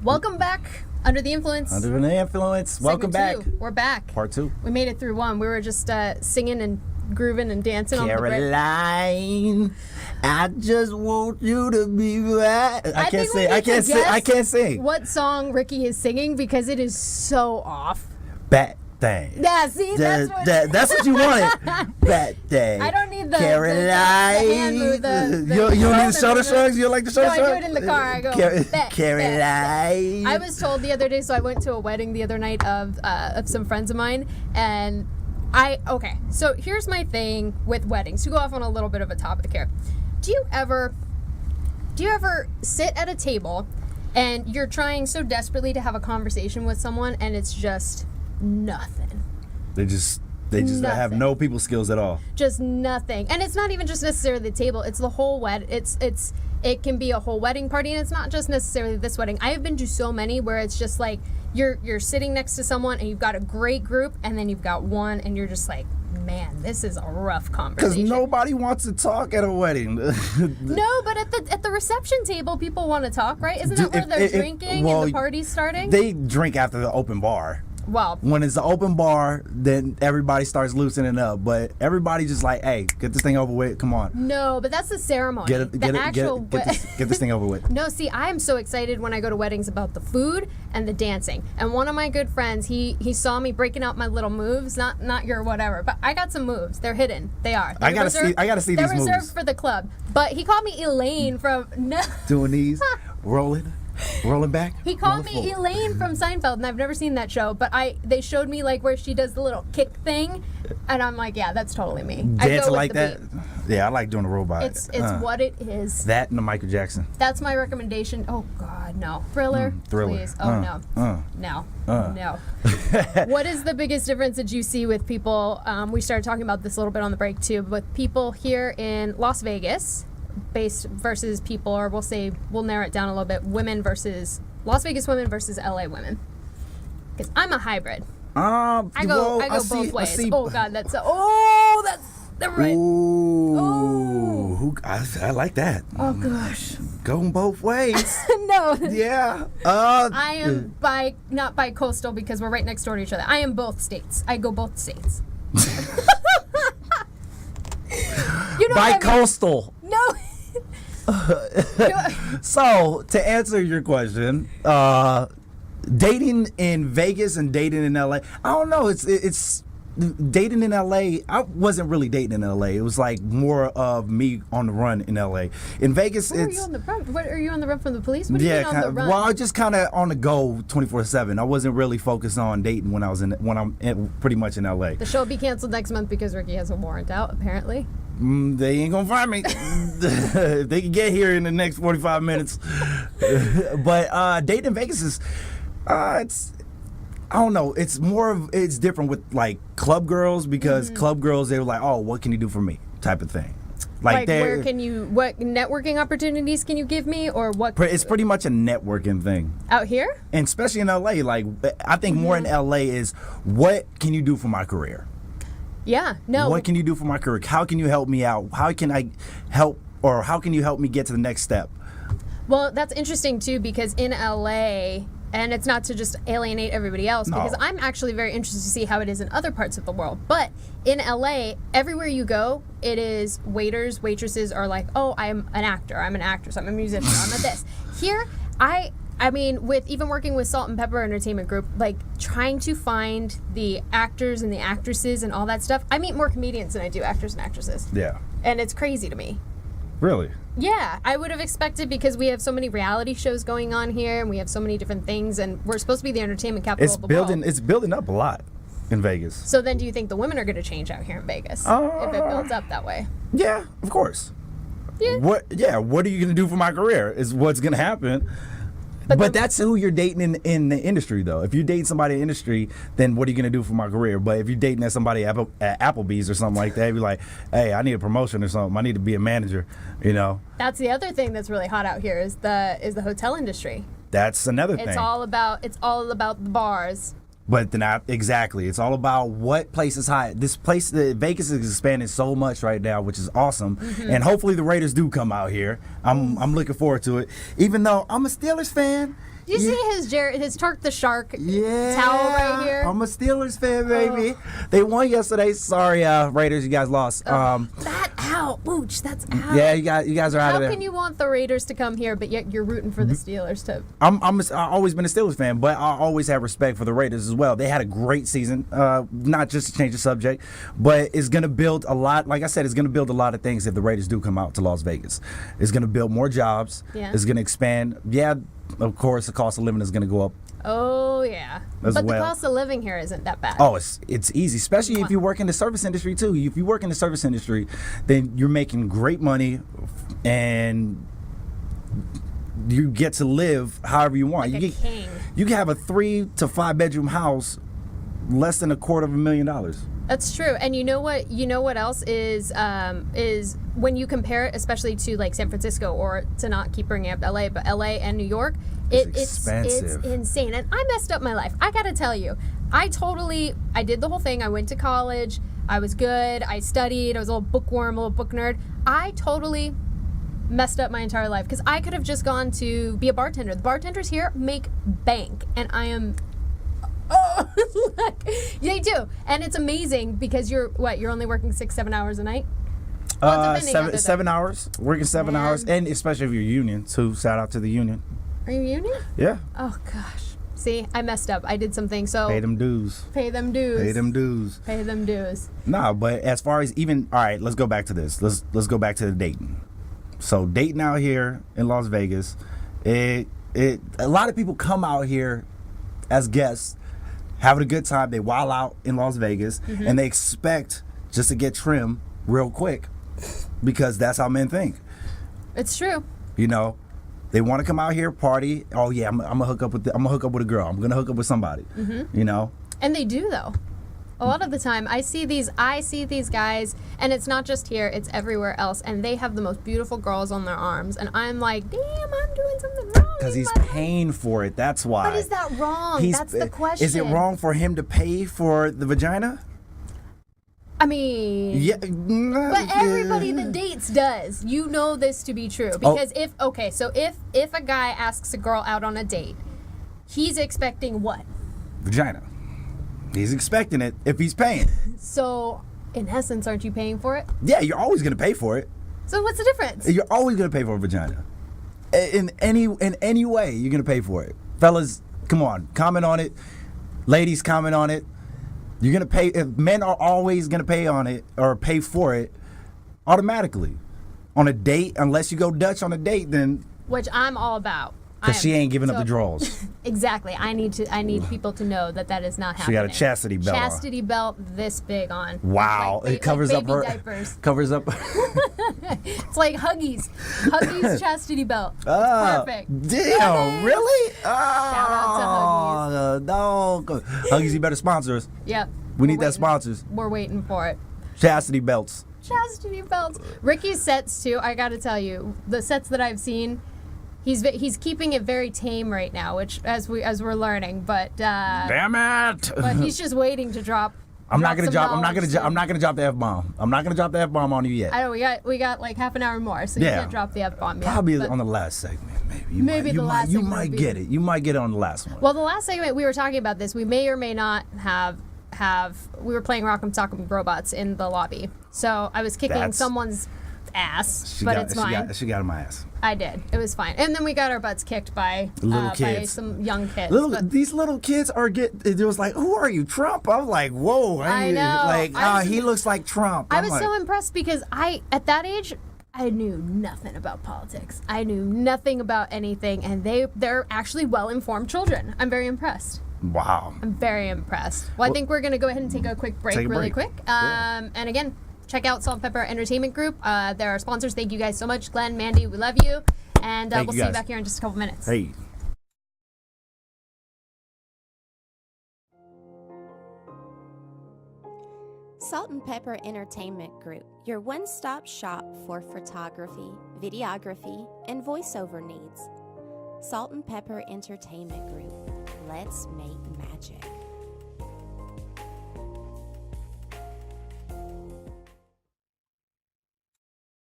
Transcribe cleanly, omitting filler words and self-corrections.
Welcome back. Under the Influence. Under the Influence. Welcome back. We're back. Part 2. We made it through 1. We were just singing and grooving and dancing on the break. Caroline, I just want you to be right. I can't sing. What song Ricky is singing because it is so off. Bat thing. Yeah, see, that's what you wanted. Bat thing. I don't need the Caroline. the hand move, you don't need the shoulder shrugs? You don't like the shoulder shrugs? No, I do it in the car. I go, Caroline. I was told the other day, so I went to a wedding the other night of some friends of mine, and so here's my thing with weddings, to go off on a little bit of a topic here. Do you ever sit at a table and you're trying so desperately to have a conversation with someone and it's just nothing? They just have no people skills at all. Just nothing. And it's not even just necessarily the table, it's the whole it can be a whole wedding party, and it's not just necessarily this wedding. I have been to so many where it's just like you're sitting next to someone and you've got a great group, and then you've got one and you're just like, man, this is a rough conversation. Because nobody wants to talk at a wedding. No, but at the reception table, people want to talk, right? Isn't that where they're drinking and the party's starting? They drink after the open bar. Well, when it's an open bar, then everybody starts loosening up. But everybody just like, hey, get this thing over with. Come on. No, but that's the ceremony. Get this thing over with. No, see, I am so excited when I go to weddings about the food and the dancing. And one of my good friends, he saw me breaking out my little moves. Not your whatever, but I got some moves. They're hidden. They are. I gotta see these moves. They're reserved for the club. But he called me Elaine from doing these, rolling back. He called me Elaine from Seinfeld, and I've never seen that show, but they showed me like where she does the little kick thing, and I'm like, yeah, that's totally me. Dancing like that? Beat. Yeah, I like doing the robot. It's what it is. That and the Michael Jackson. That's my recommendation. Oh God, no. Thriller. Please. Oh no. No. What is the biggest difference that you see with people? We started talking about this a little bit on the break too, but people here in Las Vegas, based versus people, or we'll narrow it down a little bit, Las Vegas women versus LA women. Because I'm a hybrid. I go both ways. Oh God, that's right. Ooh, I like that. Oh gosh. Going both ways. No. Yeah. I am not bi-coastal because we're right next door to each other. I am both states. I go both states. Bi-coastal. No. So, to answer your question, dating in Vegas and dating in LA, I don't know. It's dating in LA. I wasn't really dating in LA. It was like more of me on the run in LA. In Vegas, What are you on the run? What are you on the run from the police? What do you mean on the run? Well, I was just kind of on the go 24/7. I wasn't really focused on dating when I'm pretty much in LA. The show will be canceled next month because Ricky has a warrant out, apparently. They ain't gonna find me. If they can get here in the next 45 minutes. But dating in Vegas is, I don't know. It's different with like club girls, because club girls, they were like, oh, what can you do for me, type of thing. Like what networking opportunities can you give me, or what? It's pretty much a networking thing. Out here? And especially in LA, like I think more in LA is, what can you do for my career? Yeah, no. What can you do for my career? How can you help me out? How can I help, or how can you help me get to the next step? Well, that's interesting too, because in LA, and it's not to just alienate everybody else, because I'm actually very interested to see how it is in other parts of the world. But in LA, everywhere you go, it is waiters, waitresses are like, oh, I'm an actor, I'm an actress, I'm a musician, I'm a this. Here, I mean, with even working with Salt and Pepper Entertainment Group, like trying to find the actors and the actresses and all that stuff, I meet more comedians than I do actors and actresses. Yeah. And it's crazy to me. Really? Yeah, I would have expected, because we have so many reality shows going on here, and we have so many different things, and we're supposed to be the entertainment capital of the world. It's building up a lot in Vegas. So then do you think the women are going to change out here in Vegas if it builds up that way? Yeah, of course. Yeah. What are you going to do for my career is what's going to happen. But that's who you're dating in the industry, though. If you date somebody in the industry, then what are you going to do for my career? But if you're dating somebody at Applebee's or something like that, you're like, hey, I need a promotion or something. I need to be a manager, you know. That's the other thing that's really hot out here is the hotel industry. That's another thing. It's all about the bars. But not exactly. It's all about what place is hot. This place, Vegas is expanding so much right now, which is awesome. And hopefully the Raiders do come out here. I'm looking forward to it. Even though I'm a Steelers fan, Do you see his Turk the Shark towel right here? I'm a Steelers fan, baby. They won yesterday. Sorry, Raiders, you guys lost. That out. Booch, that's out. Yeah, you guys are out of there. How can you want the Raiders to come here, but yet you're rooting for the Steelers to? I've always been a Steelers fan, but I always have respect for the Raiders as well. They had a great season. Not just to change the subject, but it's going to build a lot. Like I said, it's going to build a lot of things if the Raiders do come out to Las Vegas. It's going to build more jobs. Yeah. It's going to expand. Yeah, of course, the cost of living is going to go up. Oh yeah, but the cost of living here isn't that bad. Oh, it's easy, especially if you work in the service industry too. If you work in the service industry, then you're making great money, and you get to live however you want. Like a king. You can have a 3 to 5 bedroom house, less than $250,000. That's true. And you know what? You know what else is when you compare it, especially to like San Francisco, or to not keep bringing up LA, but LA and New York, it's expensive. It's insane. And I messed up my life. I gotta tell you, I did the whole thing. I went to college. I was good. I studied. I was a little bookworm, a little book nerd. I totally messed up my entire life because I could have just gone to be a bartender. The bartenders here make bank, and I am. Oh, look, they do, and it's amazing because you're only working 6-7 hours a night. Well, 7 hours, working 7 hours, and especially if you're union. So shout out to the union. Are you union? Yeah. Oh gosh, see, I messed up. I did something. So pay them dues. Pay them dues. Pay them dues. Pay them dues. Nah, but as far as even all right, let's go back to this. Let's go back to the dating. So dating out here in Las Vegas, a lot of people come out here as guests, having a good time. They wild out in Las Vegas, and they expect just to get trim real quick because that's how men think. It's true. You know, they want to come out here, party. Oh yeah, I'm gonna hook up with a girl. I'm gonna hook up with somebody. You know, and they do though. A lot of the time, I see these guys, and it's not just here; it's everywhere else, and they have the most beautiful girls on their arms, and I'm like, damn, I'm doing something wrong. Because he's paying for it. That's why. But is that wrong? That's the question. Is it wrong for him to pay for the vagina? I mean, yeah, but everybody that dates does. You know this to be true because if a guy asks a girl out on a date, he's expecting what? Vagina. He's expecting it if he's paying. So, in essence, aren't you paying for it? Yeah, you're always going to pay for it. So what's the difference? You're always going to pay for a vagina. In any way, you're going to pay for it. Fellas, come on, comment on it. Ladies, comment on it. You're going to pay. If men are always going to pay on it or pay for it automatically on a date, unless you go Dutch on a date, then. Which I'm all about. Because she ain't giving up the draws. Exactly. I need people to know that is not happening. She got a chastity belt. Chastity belt this big on. Wow. It covers up her diapers. Covers up. It's like Huggies. Huggies chastity belt. It's perfect. Damn, really? Shout out to Huggies. No. Huggies, you better sponsor us. Yep. We need that sponsors. We're waiting for it. Chastity belts. Chastity belts. Ricky's sets too, I gotta tell you, the sets that I've seen, he's keeping it very tame right now, which as we're learning, but damn it! But he's just waiting to drop. I'm not gonna drop the F-bomb. I'm not gonna drop the F-bomb on you yet. I know we got like half an hour more, so you can't drop the F-bomb yet. Probably on the last segment, maybe. You might get it. You might get it on the last one. Well, the last segment we were talking about this. We may or may not have. We were playing Rock'em Sock'em Robots in the lobby, so I was kicking someone's ass, it's fine. She got in my ass. I did. It was fine. And then we got our butts kicked by some young kids. These little kids it was like, who are you, Trump? I was like, whoa. I know. He looks like Trump. I was so impressed because at that age, I knew nothing about politics. I knew nothing about anything, and they're actually well-informed children. I'm very impressed. Wow. I'm very impressed. Well, I think we're going to go ahead and take a quick break really quick. And again, check out Salt and Pepper Entertainment Group. They're our sponsors. Thank you guys so much. Glenn, Mandy, we love you. And we'll see you back here in just a couple minutes. Hey. Salt and Pepper Entertainment Group, your one-stop shop for photography, videography, and voiceover needs. Salt and Pepper Entertainment Group. Let's make magic.